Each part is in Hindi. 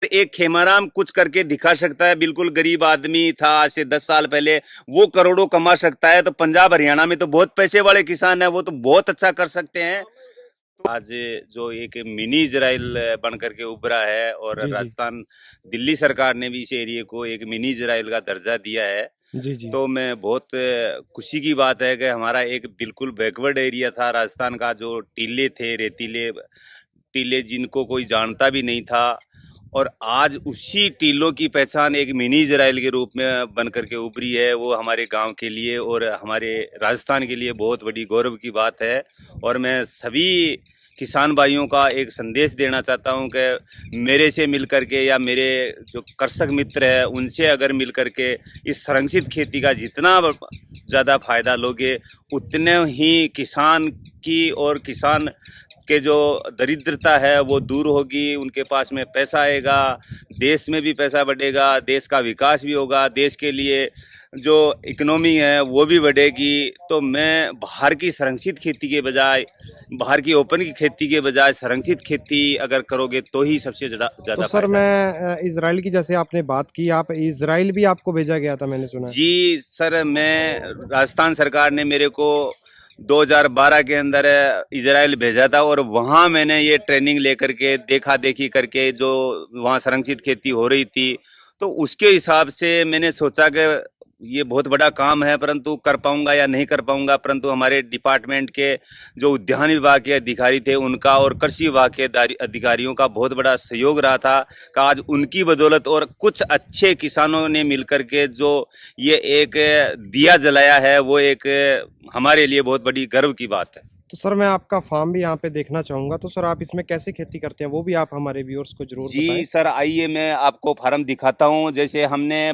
एक खेमाराम कुछ करके दिखा सकता है, बिल्कुल गरीब आदमी था आज से 10 साल पहले, वो करोड़ों कमा सकता है। तो पंजाब हरियाणा में तो बहुत पैसे वाले किसान है, वो तो बहुत अच्छा कर सकते हैं। आज जो एक मिनी इजराइल बन करके उभरा है, और जी जी। राजस्थान दिल्ली सरकार ने भी इस एरिया को एक मिनी इजराइल का दर्जा दिया है। जी जी। तो मैं बहुत खुशी की बात है कि हमारा एक बिल्कुल बैकवर्ड एरिया था राजस्थान का, जो टीले थे, रेतीले टीले, जिनको कोई जानता भी नहीं था, और आज उसी टीलों की पहचान एक मिनी इजराइल के रूप में बन करके उभरी है। वो हमारे गांव के लिए और हमारे राजस्थान के लिए बहुत बड़ी गौरव की बात है। और मैं सभी किसान भाइयों का एक संदेश देना चाहता हूं कि मेरे से मिल करके, या मेरे जो कृषक मित्र है उनसे अगर मिल करके इस संरक्षित खेती का जितना ज़्यादा फायदा लोगे, उतने ही किसान की और किसान के जो दरिद्रता है वो दूर होगी, उनके पास में पैसा आएगा, देश में भी पैसा बढ़ेगा, देश का विकास भी होगा, देश के लिए जो इकोनॉमी है वो भी बढ़ेगी। तो मैं बाहर की संरक्षित खेती के बजाय, बाहर की ओपन की खेती के बजाय संरक्षित खेती अगर करोगे तो ही सबसे तो ज़्यादा सर फायदा है। मैं इजराइल की जैसे आपने बात की, आप इजराइल भी आपको भेजा गया था मैंने सुना है। जी सर, मैं राजस्थान सरकार ने मेरे को 2012 के अंदर इजराइल भेजा था, और वहाँ मैंने ये ट्रेनिंग लेकर के, देखा देखी करके जो वहाँ संरक्षित खेती हो रही थी, तो उसके हिसाब से मैंने सोचा कि ये बहुत बड़ा काम है, परंतु कर पाऊंगा या नहीं कर पाऊंगा। परंतु हमारे डिपार्टमेंट के जो उद्यान विभाग के अधिकारी थे उनका, और कृषि विभाग के अधिकारियों का बहुत बड़ा सहयोग रहा था कि आज उनकी बदौलत और कुछ अच्छे किसानों ने मिलकर के जो ये एक दिया जलाया है, वो एक हमारे लिए बहुत बड़ी गर्व की बात है। तो सर मैं आपका फार्म भी यहाँ पे देखना चाहूंगा, तो सर आप इसमें कैसे खेती करते हैं वो भी आप हमारे व्यूअर्स को जरूर बताएं। जी सर, आइए मैं आपको फार्म दिखाता हूँ। जैसे हमने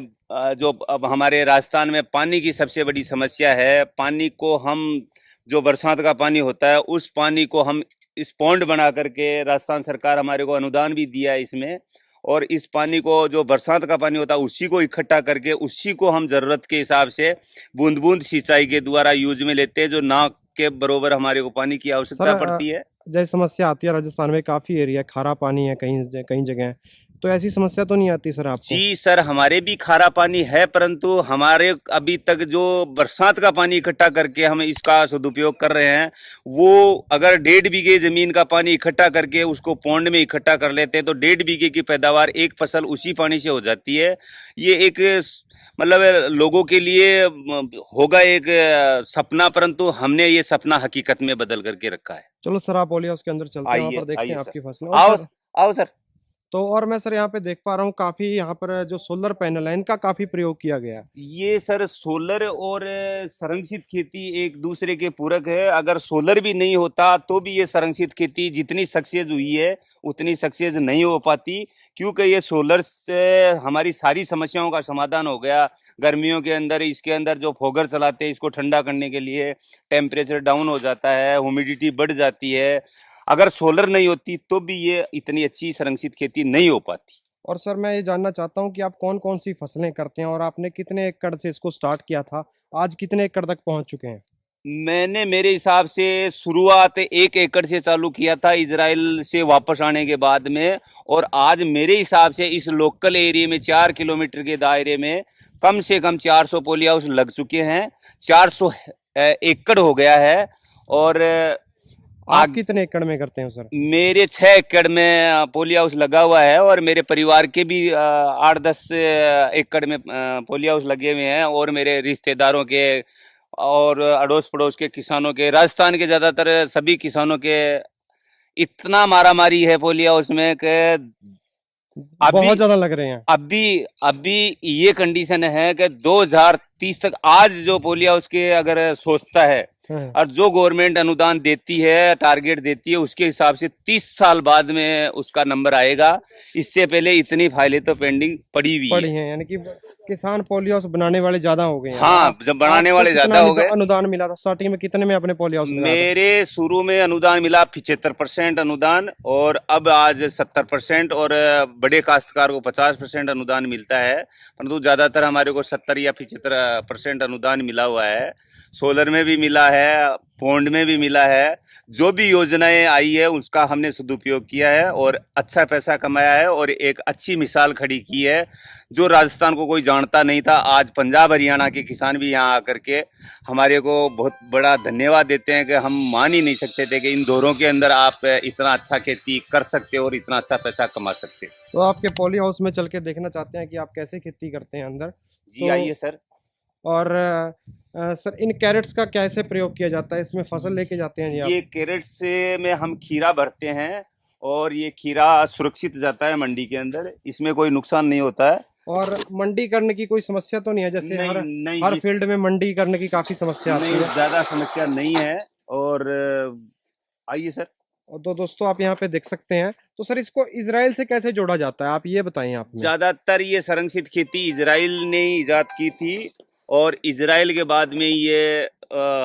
जो अब हमारे राजस्थान में पानी की सबसे बड़ी समस्या है, पानी को हम, जो बरसात का पानी होता है उस पानी को हम इस पॉन्ड बना करके, राजस्थान सरकार हमारे को अनुदान भी दिया है इसमें, और इस पानी को, जो बरसात का पानी होता है उसी को इकट्ठा करके, उसी को हम जरूरत के हिसाब से बूंद बूंद सिंचाई के द्वारा यूज में लेते हैं, जो ना के बरोबर हमारे को पानी की सर आवश्यकता पड़ती है। जैसे समस्या आती है राजस्थान में, काफ़ी एरिया खारा पानी है कहीं कहीं जगह, तो ऐसी समस्या तो नहीं आती सर आपको? जी सर, हमारे भी खारा पानी है, परंतु हमारे अभी तक जो बरसात का पानी इकट्ठा करके हम इसका सदुपयोग कर रहे हैं, वो अगर 1.5 बीघे जमीन का पानी इकट्ठा करके उसको पौंड में इकट्ठा कर लेते हैं तो 1.5 बीघे की पैदावार, एक फसल उसी पानी से हो जाती है। ये एक मतलब लोगों के लिए होगा एक सपना, परंतु हमने ये सपना हकीकत में बदल करके रखा है। चलो सर आप बोलिए, उसके अंदर चलते हैं, वहाँ आइए पर देखते आइए हैं सर, आपकी फसलें। और आओ सर आओ सर। तो और मैं सर यहाँ पे देख पा रहा हूँ काफ़ी, यहाँ पर जो सोलर पैनल है इनका काफ़ी प्रयोग किया गया है। ये सर सोलर और संरक्षित खेती एक दूसरे के पूरक है। अगर सोलर भी नहीं होता तो भी ये संरक्षित खेती जितनी सक्सेस हुई है उतनी सक्सेस नहीं हो पाती, क्योंकि ये सोलर से हमारी सारी समस्याओं का समाधान हो गया। गर्मियों के अंदर इसके अंदर जो फोगर चलाते हैं इसको ठंडा करने के लिए, टेम्परेचर डाउन हो जाता है, ह्यूमिडिटी बढ़ जाती है। अगर सोलर नहीं होती तो भी ये इतनी अच्छी संरक्षित खेती नहीं हो पाती। और सर मैं ये जानना चाहता हूँ कि आप कौन कौन सी फसलें करते हैं और आपने कितने एकड़ से इसको स्टार्ट किया था, आज कितने एकड़ तक पहुँच चुके हैं? मैंने मेरे हिसाब से शुरुआत 1 एकड़ से चालू किया था इजराइल से वापस आने के बाद में, और आज मेरे हिसाब से इस लोकल एरिया में 4 किलोमीटर के दायरे में कम से कम 400 पोली हाउस लग चुके हैं। 400 एकड़ हो गया है। और आप आग कितने एकड़ में करते हैं सर? मेरे 6 एकड़ में पोली हाउस लगा हुआ है, और मेरे परिवार के भी 8-10 एकड़ में पोली हाउस लगे हुए हैं, और मेरे रिश्तेदारों के और अड़ोस पड़ोस के किसानों के, राजस्थान के ज्यादातर सभी किसानों के इतना मारा मारी है पोली हाउस में कि अभी बहुत ज़्यादा लग रहे हैं। अभी अभी ये कंडीशन है कि 2030 तक, आज जो पोली हाउस के अगर सोचता है, हाँ। और जो गवर्नमेंट अनुदान देती है, टारगेट देती है, उसके हिसाब से 30 साल बाद में उसका नंबर आएगा। इससे पहले इतनी फाइलें तो पेंडिंग पड़ी हुई पड़ी है। हैं, यानी कि किसान पॉली हाउस बनाने वाले ज्यादा हो गए हैं। और हाँ, जब बनाने आपको वाले कितना ज्यादा हो गए। अनुदान मिला था स्टार्टिंग में, कितने में अपने पॉली हाउस लगाया था? मेरे शुरू में अनुदान मिला 75% अनुदान, और अब आज 70%, और बड़े काश्तकार को 50% अनुदान मिलता है। परंतु ज्यादातर हमारे को 70 या 75% अनुदान मिला हुआ है। सोलर में भी मिला है, पौंड में भी मिला है। जो भी योजनाएं आई है उसका हमने सदुपयोग किया है और अच्छा पैसा कमाया है और एक अच्छी मिसाल खड़ी की है। जो राजस्थान को कोई जानता नहीं था, आज पंजाब हरियाणा के किसान भी यहाँ आकर के हमारे को बहुत बड़ा धन्यवाद देते हैं कि हम मान ही नहीं सकते थे कि इन दौरों के अंदर आप इतना अच्छा खेती कर सकते हो और इतना अच्छा पैसा कमा सकते हो। तो आपके पॉली हाउस में चल के देखना चाहते हैं कि आप कैसे खेती करते हैं अंदर। जी आइए सर। और सर इन कैरेट्स का कैसे प्रयोग किया जाता है, इसमें फसल लेके जाते हैं जी आप? ये कैरेट से में हम खीरा भरते हैं और ये खीरा सुरक्षित जाता है मंडी के अंदर, इसमें कोई नुकसान नहीं होता है। और मंडी करने की कोई समस्या तो नहीं है? जैसे नहीं, हर नहीं, हर फील्ड में मंडी करने की काफी समस्या आती नहीं, है। ज्यादा समस्या नहीं है। और आइए सर। और तो दोस्तों आप यहाँ पे देख सकते हैं। तो सर इसको इजराइल से कैसे जोड़ा जाता है, आप ये बताएं आप हमें। ज्यादातर ये संरक्षित खेती इजराइल ने इजाद की थी और इजराइल के बाद में ये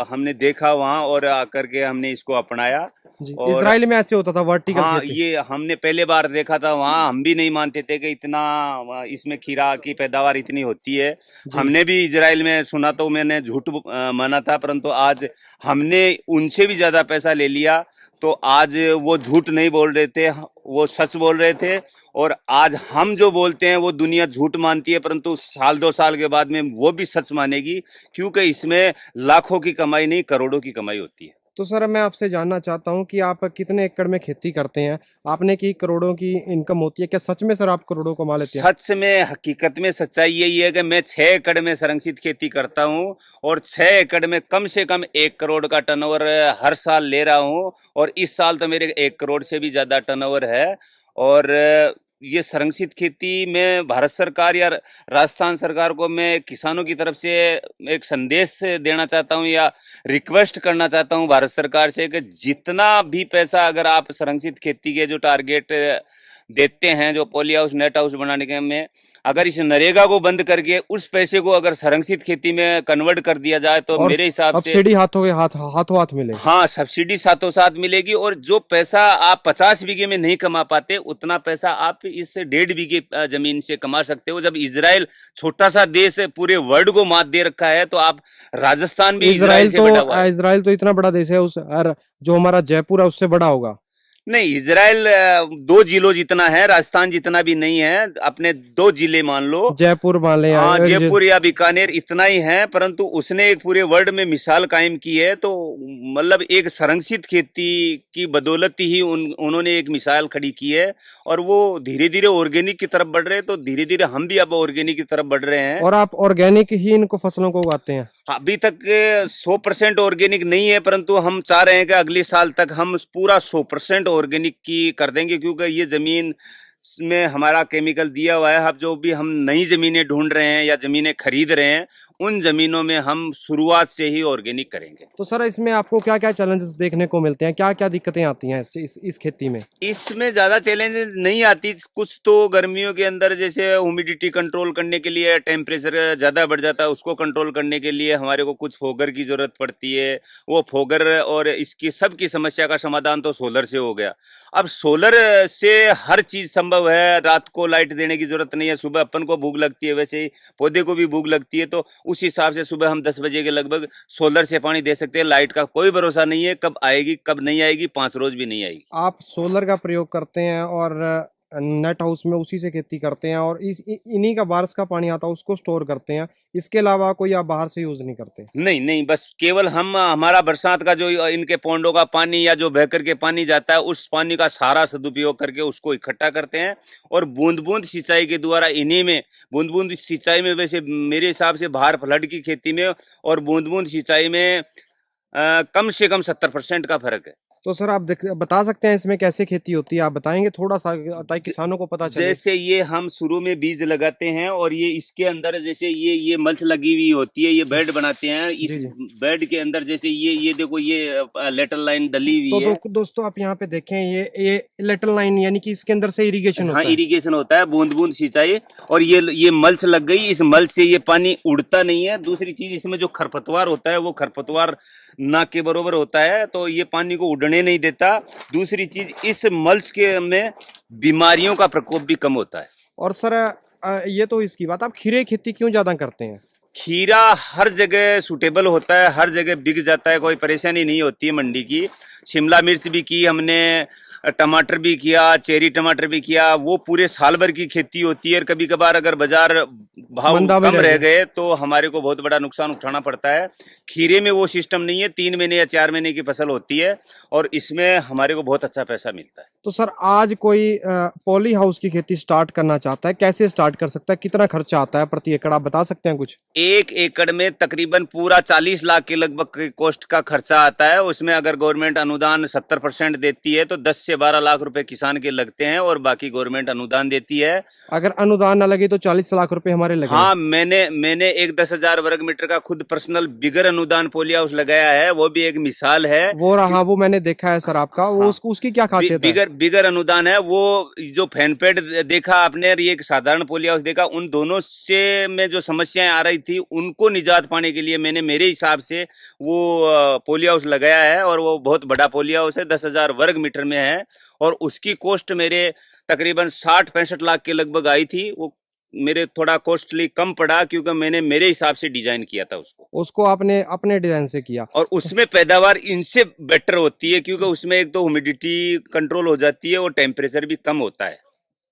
हमने देखा वहाँ और आकर के हमने इसको अपनाया। जी, और इजराइल में ऐसे होता था वर्टिकल हाँ, खेती। ये हमने पहले बार देखा था वहाँ, हम भी नहीं मानते थे कि इतना इसमें खीरा की पैदावार इतनी होती है। जी। हमने भी इजराइल में सुना तो मैंने झूठ माना था, परंतु आज हमने उनसे भी ज्यादा पैसा ले लिया। तो आज वो झूठ नहीं बोल रहे थे, वो सच बोल रहे थे। और आज हम जो बोलते हैं वो दुनिया झूठ मानती है, परंतु साल 2 साल के बाद में वो भी सच मानेगी, क्योंकि इसमें लाखों की कमाई नहीं, करोड़ों की कमाई होती है। तो सर मैं आपसे जानना चाहता हूँ कि आप कितने एकड़ में खेती करते हैं? आपने की करोड़ों की इनकम होती है, क्या सच में सर आप करोड़ों कमा लेते हैं? सच में, हकीकत में सच्चाई यही है कि मैं 6 एकड़ में संरक्षित खेती करता हूं और 6 एकड़ में कम से कम 1 करोड़ का टर्नओवर हर साल ले रहा हूं। और इस साल तो मेरे 1 करोड़ से भी ज्यादा टर्नओवर है। और ये संरक्षित खेती में भारत सरकार या राजस्थान सरकार को मैं किसानों की तरफ से एक संदेश देना चाहता हूं या रिक्वेस्ट करना चाहता हूं भारत सरकार से कि जितना भी पैसा अगर आप संरक्षित खेती के जो टारगेट देते हैं, जो पॉली हाउस नेट हाउस बनाने के में, अगर इस नरेगा को बंद करके उस पैसे को अगर संरक्षित खेती में कन्वर्ट कर दिया जाए तो और मेरे हिसाब से सब्सिडी हाथों हाथ मिले। हाँ, सब्सिडी साथों साथ मिलेगी। और जो पैसा आप 50 बीघे में नहीं कमा पाते, उतना पैसा आप इस 1.5 बीघे जमीन से कमा सकते हो। जब इजराइल छोटा सा देश है, पूरे वर्ल्ड को मात दे रखा है, तो आप राजस्थान भी इजराइल से बड़ा हुआ है। इजराइल तो इतना बड़ा देश है, उस जो हमारा जयपुर है उससे बड़ा होगा। नहीं, इजराइल 2 जिलों जितना है, राजस्थान जितना भी नहीं है। अपने 2 जिले मान लो, जयपुर मान ले, हाँ, जयपुर या बीकानेर इतना ही है, परंतु उसने एक पूरे वर्ल्ड में मिसाल कायम की है। तो मतलब एक संरक्षित खेती की बदौलत ही उन्होंने एक मिसाल खड़ी की है। और वो धीरे धीरे ऑर्गेनिक की तरफ बढ़ रहे हैं, तो धीरे धीरे हम भी अब ऑर्गेनिक की तरफ बढ़ रहे हैं। और आप ऑर्गेनिक ही इनको फसलों को उगाते हैं? अभी तक 100% ऑर्गेनिक नहीं है, परंतु हम चाह रहे हैं कि अगले साल तक हम पूरा 100% ऑर्गेनिक की कर देंगे, क्योंकि ये जमीन में हमारा केमिकल दिया हुआ है। अब जो भी हम नई जमीनें ढूंढ रहे हैं या जमीनें खरीद रहे हैं, उन जमीनों में हम शुरुआत से ही ऑर्गेनिक करेंगे। तो सर इसमें आपको क्या क्या चैलेंजेस देखने को मिलते हैं, क्या क्या दिक्कतें आती हैं इस खेती में? इसमें ज्यादा चैलेंजेस नहीं आती। कुछ तो गर्मियों के अंदर जैसे ह्यूमिडिटी कंट्रोल करने के लिए, टेम्परेचर ज्यादा बढ़ जाता है, उसको कंट्रोल करने के लिए हमारे को कुछ फोगर की जरूरत पड़ती है। वो फोगर और इसकी सबकी समस्या का समाधान तो सोलर से हो गया। अब सोलर से हर चीज संभव है। रात को लाइट देने की जरूरत नहीं है, सुबह अपन को भूख लगती है, वैसे ही पौधे को भी भूख लगती है। तो उस हिसाब से सुबह हम 10 बजे के लगभग सोलर से पानी दे सकते हैं। लाइट का कोई भरोसा नहीं है, कब आएगी कब नहीं आएगी, 5 रोज भी नहीं आएगी। आप सोलर का प्रयोग करते हैं और नेट हाउस में उसी से खेती करते हैं, और इन्हीं का बारिश का पानी आता है उसको स्टोर करते हैं। इसके अलावा कोई आप बाहर से यूज नहीं करते? नहीं नहीं, बस केवल हम हमारा बरसात का जो इनके पौंडों का पानी या जो बह करके पानी जाता है, उस पानी का सारा सदुपयोग करके उसको इकट्ठा करते हैं। और बूंद बूंद सिंचाई के द्वारा इन्हीं में, बूंद बूंद सिंचाई में वैसे मेरे हिसाब से बाहर फ्लड की खेती में और बूंद बूंद सिंचाई में कम से कम 70% का फर्क है। तो सर आप बता सकते हैं इसमें कैसे खेती होती है, आप बताएंगे थोड़ा सा ताकि किसानों को पता चले। जैसे ये हम शुरू में बीज लगाते हैं और ये इसके अंदर जैसे ये मल्च लगी हुई होती है, ये बेड बनाते हैं। इस बेड के अंदर जैसे ये देखो, ये लेटल लाइन डली हुई है। तो दोस्तों आप यहाँ पे देखें, ये लेटल लाइन यानी कि इसके अंदर से इरिगेशन होता है। इरिगेशन होता है, बूंद बूंद सिंचाई। और ये मल्च लग गई, इस मल्च से ये पानी उड़ता नहीं है। दूसरी चीज, इसमें जो खरपतवार होता है वो खरपतवार ना के बरोबर होता है, तो ये पानी को उड़ने नहीं देता। दूसरी चीज, इस मल्च के में बीमारियों का प्रकोप भी कम होता है। और सर ये तो इसकी बात, आप खीरे खेती क्यों ज्यादा करते हैं? खीरा हर जगह सूटेबल होता है, हर जगह बिक जाता है, कोई परेशानी नहीं होती है मंडी की। शिमला मिर्च भी की हमने, टमाटर भी किया, चेरी टमाटर भी किया। वो पूरे साल भर की खेती होती है और कभी कभार अगर बाजार भाव मंदा में कम रह रह गए गए तो हमारे को बहुत बड़ा नुकसान उठाना पड़ता है। खीरे में वो सिस्टम नहीं है, 3 महीने या 4 महीने की फसल होती है और इसमें हमारे को बहुत अच्छा पैसा मिलता है। तो सर आज कोई पॉली हाउस की खेती स्टार्ट करना चाहता है, कैसे स्टार्ट कर सकता है, कितना खर्चा आता है प्रति एकड़, आप बता सकते हैं कुछ? 1 एकड़ में तकरीबन पूरा 40 लाख के लगभग कॉस्ट का खर्चा आता है। उसमें अगर गवर्नमेंट अनुदान 70% देती है तो 10 से 12 लाख रुपए किसान के लगते हैं और बाकी गवर्नमेंट अनुदान देती है। अगर अनुदान ना लगे तो 40 लाख रुपए हमारे लगे? हाँ, मैंने एक 10,000 वर्ग मीटर का खुद पर्सनल बिगर अनुदान पोली हाउस लगाया है, वो भी एक मिसाल है। वो रहा, वो मैंने देखा है सर आपका, वो हाँ, उसकी क्या खासियत है? बिगर अनुदान है वो। जो फैनपेड देखा आपने और ये एक साधारण पोली हाउस देखा, उन दोनों से में जो समस्याएं आ रही थी उनको निजात पाने के लिए मैंने मेरे हिसाब से वो पोली हाउस लगाया है और वो बहुत बड़ा पोली हाउस है, 10,000 वर्ग मीटर में है और उसकी कॉस्ट मेरे तकरीबन 60-65 लाख के लगभग आई थी। वो मेरे थोड़ा कॉस्टली कम पड़ा क्योंकि मैंने मेरे हिसाब से डिजाइन किया था उसको आपने अपने डिजाइन से किया और उसमें पैदावार इनसे बेटर होती है क्योंकि उसमें एक तो ह्यूमिडिटी कंट्रोल हो जाती है और टेम्परेचर भी कम होता है।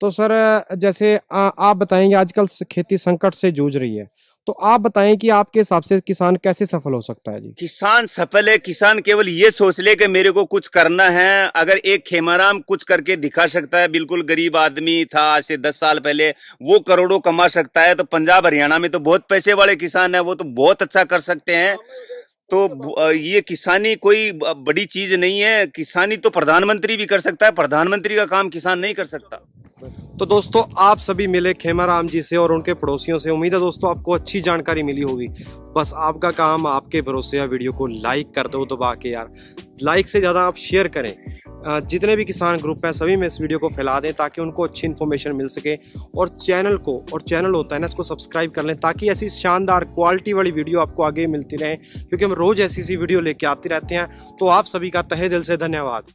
तो सर जैसे आप बताएंगे आजकल खेती संकट से जूझ रही है, तो आप बताएं कि आपके हिसाब से किसान कैसे सफल हो सकता है? जी, किसान सफल है, किसान केवल ये सोच ले कि मेरे को कुछ करना है। अगर एक खेमाराम कुछ करके दिखा सकता है, बिल्कुल गरीब आदमी था आज से 10 साल पहले, वो करोड़ों कमा सकता है, तो पंजाब हरियाणा में तो बहुत पैसे वाले किसान है, वो तो बहुत अच्छा कर सकते हैं। तो ये किसानी कोई बड़ी चीज नहीं है, किसानी तो प्रधानमंत्री भी कर सकता है, प्रधानमंत्री का काम किसान नहीं कर सकता। तो दोस्तों आप सभी मिले खेमाराम जी से और उनके पड़ोसियों से। उम्मीद है दोस्तों आपको अच्छी जानकारी मिली होगी। बस आपका काम आपके भरोसे या वीडियो को लाइक कर दो दबा के यार, लाइक से ज़्यादा आप शेयर करें। जितने भी किसान ग्रुप हैं सभी में इस वीडियो को फैला दें ताकि उनको अच्छी इन्फॉर्मेशन मिल सके। और चैनल होता है ना, इसको सब्सक्राइब कर लें ताकि ऐसी शानदार क्वालिटी वाली वीडियो आपको आगे मिलती रहे, क्योंकि हम रोज़ ऐसी वीडियो लेके आते रहते हैं। तो आप सभी का तहे दिल से धन्यवाद।